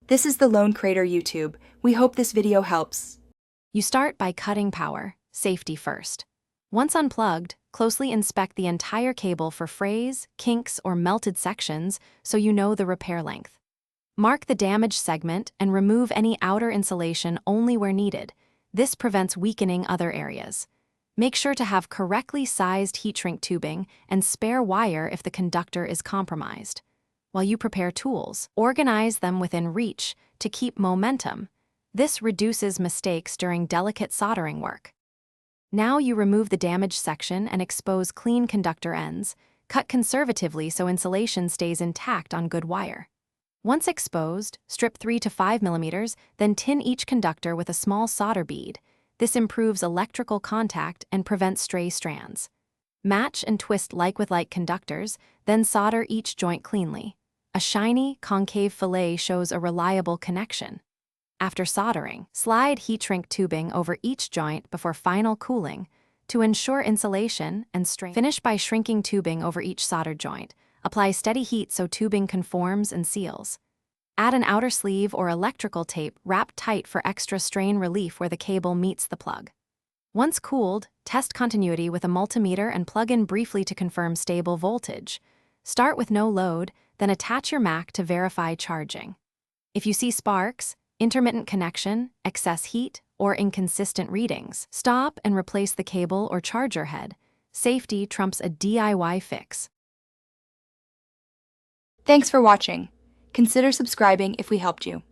This is the Lone Crater YouTube. We hope this video helps. You start by cutting power, safety first. Once unplugged, closely inspect the entire cable for frays, kinks, or melted sections so you know the repair length. Mark the damaged segment and remove any outer insulation only where needed. This prevents weakening other areas. Make sure to have correctly sized heat shrink tubing and spare wire if the conductor is compromised. While you prepare tools, organize them within reach to keep momentum. This reduces mistakes during delicate soldering work. Now you remove the damaged section and expose clean conductor ends. Cut conservatively so insulation stays intact on good wire. Once exposed, strip 3 to 5 millimeters, then tin each conductor with a small solder bead. This improves electrical contact and prevents stray strands. Match and twist like-with-like conductors, then solder each joint cleanly. A shiny, concave fillet shows a reliable connection. After soldering, slide heat shrink tubing over each joint before final cooling to ensure insulation and strength. Finish by shrinking tubing over each soldered joint. Apply steady heat so tubing conforms and seals. Add an outer sleeve or electrical tape wrapped tight for extra strain relief where the cable meets the plug. Once cooled, test continuity with a multimeter and plug in briefly to confirm stable voltage. Start with no load, then attach your Mac to verify charging. If you see sparks, intermittent connection, excess heat, or inconsistent readings, stop and replace the cable or charger head. Safety trumps a DIY fix. Thanks for watching. Consider subscribing if we helped you.